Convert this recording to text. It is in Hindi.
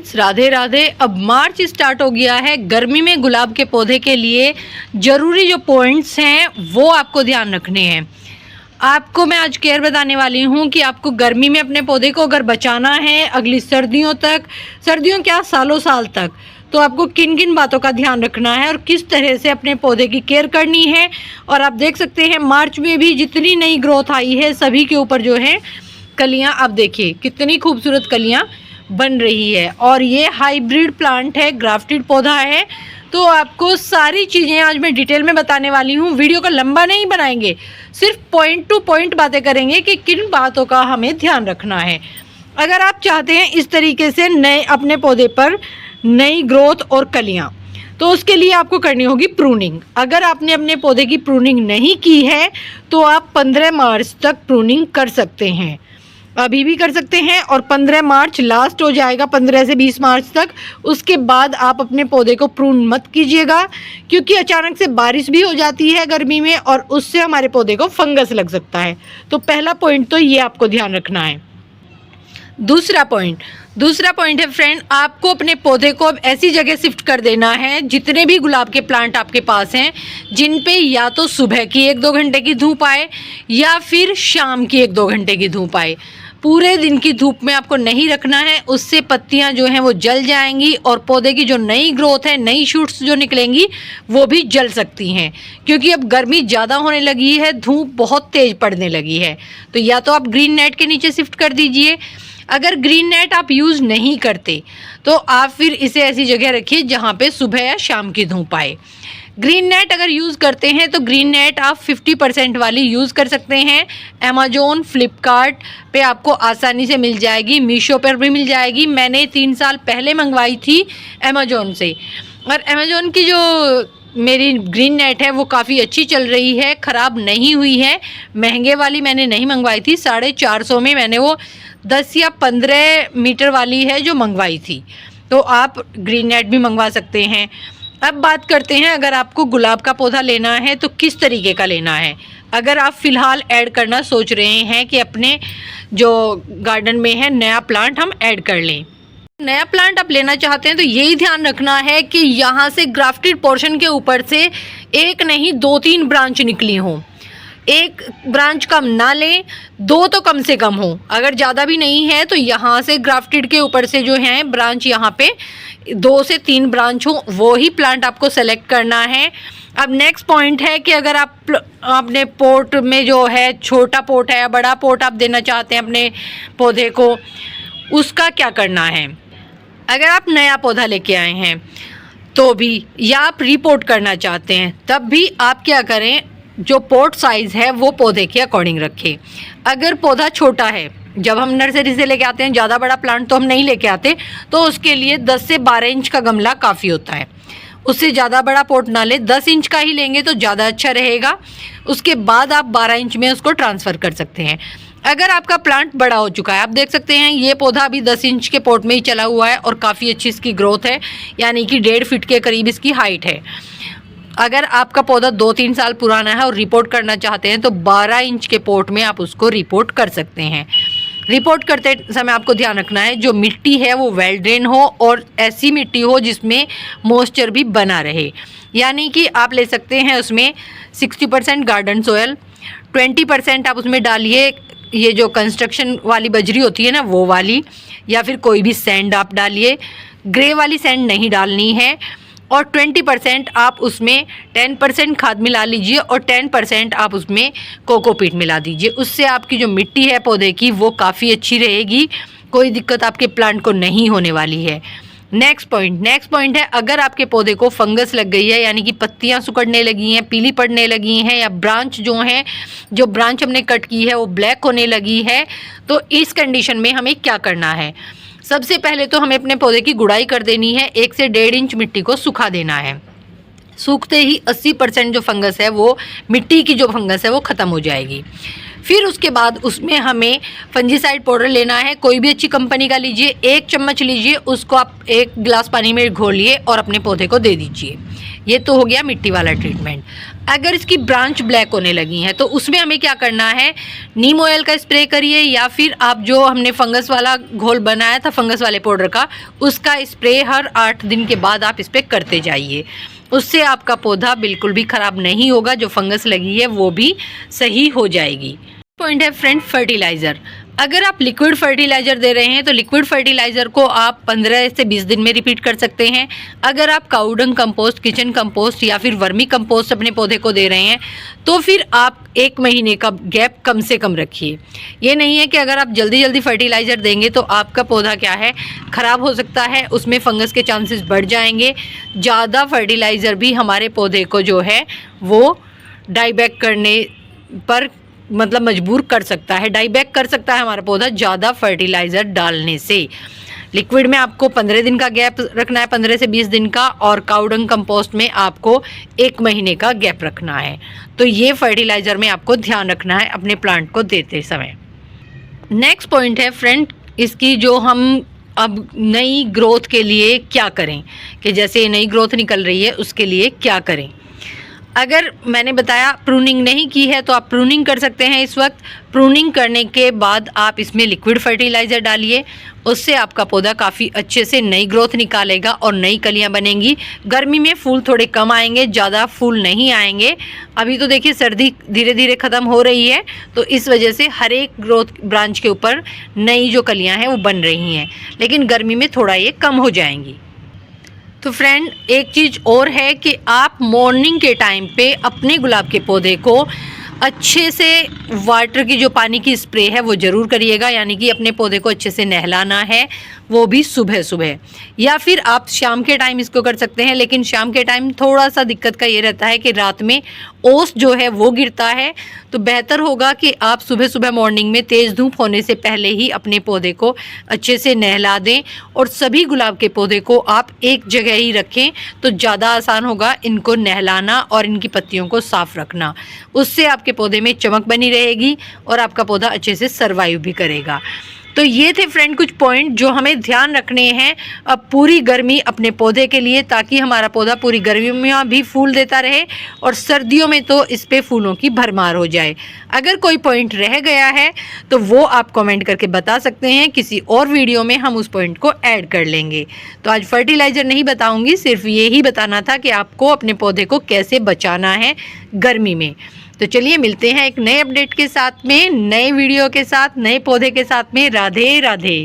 फ्रेंड्स, राधे राधे। अब मार्च स्टार्ट हो गया है। गर्मी में गुलाब के पौधे के लिए ज़रूरी जो पॉइंट्स हैं वो आपको ध्यान रखने हैं। आपको मैं आज केयर बताने वाली हूँ कि आपको गर्मी में अपने पौधे को अगर बचाना है अगली सर्दियों तक, सर्दियों क्या सालों साल तक, तो आपको किन किन बातों का ध्यान रखना है और किस तरह से अपने पौधे की केयर करनी है। और आप देख सकते हैं मार्च में भी जितनी नई ग्रोथ आई है सभी के ऊपर जो है कलियाँ, आप देखिए कितनी खूबसूरत कलियाँ बन रही है। और ये हाइब्रिड प्लांट है, ग्राफ्टेड पौधा है। तो आपको सारी चीज़ें आज मैं डिटेल में बताने वाली हूँ। वीडियो को लंबा नहीं बनाएंगे, सिर्फ पॉइंट टू पॉइंट बातें करेंगे कि किन बातों का हमें ध्यान रखना है। अगर आप चाहते हैं इस तरीके से नए अपने पौधे पर नई ग्रोथ और कलियाँ, तो उसके लिए आपको करनी होगी प्रूनिंग। अगर आपने अपने पौधे की प्रूनिंग नहीं की है तो आप 15 मार्च तक प्रूनिंग कर सकते हैं, अभी भी कर सकते हैं। और 15 मार्च लास्ट हो जाएगा, 15 से 20 मार्च तक। उसके बाद आप अपने पौधे को प्रून मत कीजिएगा, क्योंकि अचानक से बारिश भी हो जाती है गर्मी में और उससे हमारे पौधे को फंगस लग सकता है। तो पहला पॉइंट तो ये आपको ध्यान रखना है। दूसरा पॉइंट है फ्रेंड, आपको अपने पौधे को अब ऐसी जगह शिफ्ट कर देना है, जितने भी गुलाब के प्लांट आपके पास हैं, जिन पे या तो सुबह की 1-2 घंटे की धूप आए या फिर शाम की 1-2 घंटे की धूप आए। पूरे दिन की धूप में आपको नहीं रखना है, उससे पत्तियां जो हैं वो जल जाएंगी और पौधे की जो नई ग्रोथ है, नई शूट्स जो निकलेंगी वो भी जल सकती हैं, क्योंकि अब गर्मी ज़्यादा होने लगी है, धूप बहुत तेज़ पड़ने लगी है। तो या तो आप ग्रीन नेट के नीचे शिफ्ट कर दीजिए। अगर ग्रीन नेट आप यूज़ नहीं करते तो आप फिर इसे ऐसी जगह रखिए जहाँ पे सुबह या शाम की धूप आए। ग्रीन नेट अगर यूज़ करते हैं तो ग्रीन नेट आप 50% वाली यूज़ कर सकते हैं। अमेजोन, फ्लिपकार्ट पे आपको आसानी से मिल जाएगी, मीशो पर भी मिल जाएगी। मैंने 3 साल पहले मंगवाई थी अमेजोन से, और अमेजोन की जो मेरी ग्रीन नेट है वो काफ़ी अच्छी चल रही है, ख़राब नहीं हुई है। महंगे वाली मैंने नहीं मंगवाई थी, 450 में मैंने वो 10 या 15 मीटर वाली है जो मंगवाई थी। तो आप ग्रीन नेट भी मंगवा सकते हैं। अब बात करते हैं, अगर आपको गुलाब का पौधा लेना है तो किस तरीके का लेना है। अगर आप फ़िलहाल ऐड करना सोच रहे हैं कि अपने जो गार्डन में है नया प्लांट हम ऐड कर लें, नया प्लांट आप लेना चाहते हैं, तो यही ध्यान रखना है कि यहाँ से ग्राफ्टेड पोर्शन के ऊपर से एक नहीं 2-3 ब्रांच निकली हों। एक ब्रांच कम ना लें, 2 तो कम से कम हो। अगर ज़्यादा भी नहीं है तो यहाँ से ग्राफ्टेड के ऊपर से जो है ब्रांच, यहाँ पे 2 से 3 ब्रांच हो, वो ही प्लांट आपको सेलेक्ट करना है। अब नेक्स्ट पॉइंट है कि अगर आप अपने पोट में जो है छोटा पोट है या बड़ा पोट आप देना चाहते हैं अपने पौधे को, उसका क्या करना है। अगर आप नया पौधा लेके आए हैं तो भी, या आप रिपोर्ट करना चाहते हैं तब भी आप क्या करें, जो पोट साइज़ है वो पौधे के अकॉर्डिंग रखें। अगर पौधा छोटा है, जब हम नर्सरी से लेके आते हैं, ज़्यादा बड़ा प्लांट तो हम नहीं लेके आते, तो उसके लिए 10 से 12 इंच का गमला काफ़ी होता है। उससे ज़्यादा बड़ा पोट ना ले, 10 इंच का ही लेंगे तो ज़्यादा अच्छा रहेगा। उसके बाद आप 12 इंच में उसको ट्रांसफ़र कर सकते हैं। अगर आपका प्लांट बड़ा हो चुका है, आप देख सकते हैं ये पौधा अभी 10 इंच के पोट में ही चला हुआ है और काफ़ी अच्छी इसकी ग्रोथ है, यानी कि 1.5 फीट के करीब इसकी हाइट है। अगर आपका पौधा 2-3 साल पुराना है और रिपोर्ट करना चाहते हैं तो 12 इंच के पोट में आप उसको रिपोर्ट कर सकते हैं। रिपोर्ट करते समय आपको ध्यान रखना है जो मिट्टी है वो वेल ड्रेन हो और ऐसी मिट्टी हो जिसमें मॉइस्चर भी बना रहे। यानी कि आप ले सकते हैं उसमें 60% गार्डन सोयल, 20% आप उसमें डालिए ये जो कंस्ट्रक्शन वाली बजरी होती है ना वो वाली, या फिर कोई भी सैंड आप डालिए। ग्रे वाली सैंड नहीं डालनी है। और 20% आप उसमें 10% खाद मिला लीजिए और 10% आप उसमें कोकोपीट मिला दीजिए। उससे आपकी जो मिट्टी है पौधे की वो काफ़ी अच्छी रहेगी, कोई दिक्कत आपके प्लांट को नहीं होने वाली है। नेक्स्ट पॉइंट है, अगर आपके पौधे को फंगस लग गई है, यानी कि पत्तियां सिकुड़ने लगी हैं, पीली पड़ने लगी हैं, या ब्रांच जो है, जो ब्रांच हमने कट की है वो ब्लैक होने लगी है, तो इस कंडीशन में हमें क्या करना है। सबसे पहले तो हमें अपने पौधे की गुड़ाई कर देनी है, 1 से 1.5 इंच मिट्टी को सुखा देना है। सूखते ही 80% जो फंगस है वो, मिट्टी की जो फंगस है वो ख़त्म हो जाएगी। फिर उसके बाद उसमें हमें फंजीसाइड पाउडर लेना है, कोई भी अच्छी कंपनी का लीजिए। 1 चम्मच लीजिए, उसको आप 1 गिलास पानी में घोलिए और अपने पौधे को दे दीजिए। ये तो हो गया मिट्टी वाला ट्रीटमेंट। अगर इसकी ब्रांच ब्लैक होने लगी हैं तो उसमें हमें क्या करना है, नीम ऑयल का स्प्रे करिए, या फिर आप जो हमने फंगस वाला घोल बनाया था फंगस वाले पाउडर का, उसका स्प्रे हर 8 दिन के बाद आप इस पर करते जाइए। उससे आपका पौधा बिल्कुल भी ख़राब नहीं होगा, जो फंगस लगी है वो भी सही हो जाएगी। पॉइंट है फ्रेंड फर्टिलाइज़र। अगर आप लिक्विड फर्टिलाइज़र दे रहे हैं तो लिक्विड फर्टिलाइज़र को आप 15 से 20 दिन में रिपीट कर सकते हैं। अगर आप काउडंग कंपोस्ट, किचन कंपोस्ट या फिर वर्मी कंपोस्ट अपने पौधे को दे रहे हैं तो फिर आप 1 महीने का गैप कम से कम रखिए। ये नहीं है कि अगर आप जल्दी जल्दी फर्टिलाइज़र देंगे तो आपका पौधा क्या है, ख़राब हो सकता है, उसमें फंगस के चांसेस बढ़ जाएंगे। ज़्यादा फर्टिलाइज़र भी हमारे पौधे को जो है वो डाईबैक करने पर मतलब मजबूर कर सकता है, डाईबैक कर सकता है हमारा पौधा ज़्यादा फर्टिलाइज़र डालने से। लिक्विड में आपको 15 दिन का गैप रखना है, 15 से 20 दिन का, और काउडंग कंपोस्ट में आपको 1 महीने का गैप रखना है। तो ये फर्टिलाइज़र में आपको ध्यान रखना है अपने प्लांट को देते समय। नेक्स्ट पॉइंट है फ्रेंड इसकी, जो हम अब नई ग्रोथ के लिए क्या करें, कि जैसे नई ग्रोथ निकल रही है उसके लिए क्या करें। अगर मैंने बताया प्रूनिंग नहीं की है तो आप प्रूनिंग कर सकते हैं इस वक्त। प्रूनिंग करने के बाद आप इसमें लिक्विड फर्टिलाइज़र डालिए, उससे आपका पौधा काफ़ी अच्छे से नई ग्रोथ निकालेगा और नई कलियां बनेंगी। गर्मी में फूल थोड़े कम आएंगे, ज़्यादा फूल नहीं आएंगे। अभी तो देखिए सर्दी धीरे धीरे ख़त्म हो रही है, तो इस वजह से हर एक ग्रोथ ब्रांच के ऊपर नई जो कलियाँ हैं वो बन रही हैं, लेकिन गर्मी में थोड़ा ये कम हो जाएंगी। तो फ्रेंड एक चीज़ और है कि आप मॉर्निंग के टाइम पे अपने गुलाब के पौधे को अच्छे से वाटर की जो पानी की स्प्रे है वो ज़रूर करिएगा, यानी कि अपने पौधे को अच्छे से नहलाना है, वो भी सुबह सुबह। या फिर आप शाम के टाइम इसको कर सकते हैं, लेकिन शाम के टाइम थोड़ा सा दिक्कत का ये रहता है कि रात में ओस जो है वो गिरता है। तो बेहतर होगा कि आप सुबह सुबह मॉर्निंग में तेज़ धूप होने से पहले ही अपने पौधे को अच्छे से नहला दें, और सभी गुलाब के पौधे को आप एक जगह ही रखें तो ज़्यादा आसान होगा इनको नहलाना और इनकी पत्तियों को साफ़ रखना। उससे आपके पौधे में चमक बनी रहेगी और आपका पौधा अच्छे से सर्वाइव भी करेगा। तो ये थे फ्रेंड कुछ पॉइंट जो हमें ध्यान रखने हैं अब पूरी गर्मी अपने पौधे के लिए, ताकि हमारा पौधा पूरी गर्मी में भी फूल देता रहे और सर्दियों में तो इस पे फूलों की भरमार हो जाए। अगर कोई पॉइंट रह गया है तो वो आप कमेंट करके बता सकते हैं, किसी और वीडियो में हम उस पॉइंट को ऐड कर लेंगे। तो आज फर्टिलाइज़र नहीं बताऊँगी, सिर्फ ये ही बताना था कि आपको अपने पौधे को कैसे बचाना है गर्मी में। तो चलिए मिलते हैं एक नए अपडेट के साथ में, नए वीडियो के साथ, नए पौधे के साथ में। राधे राधे।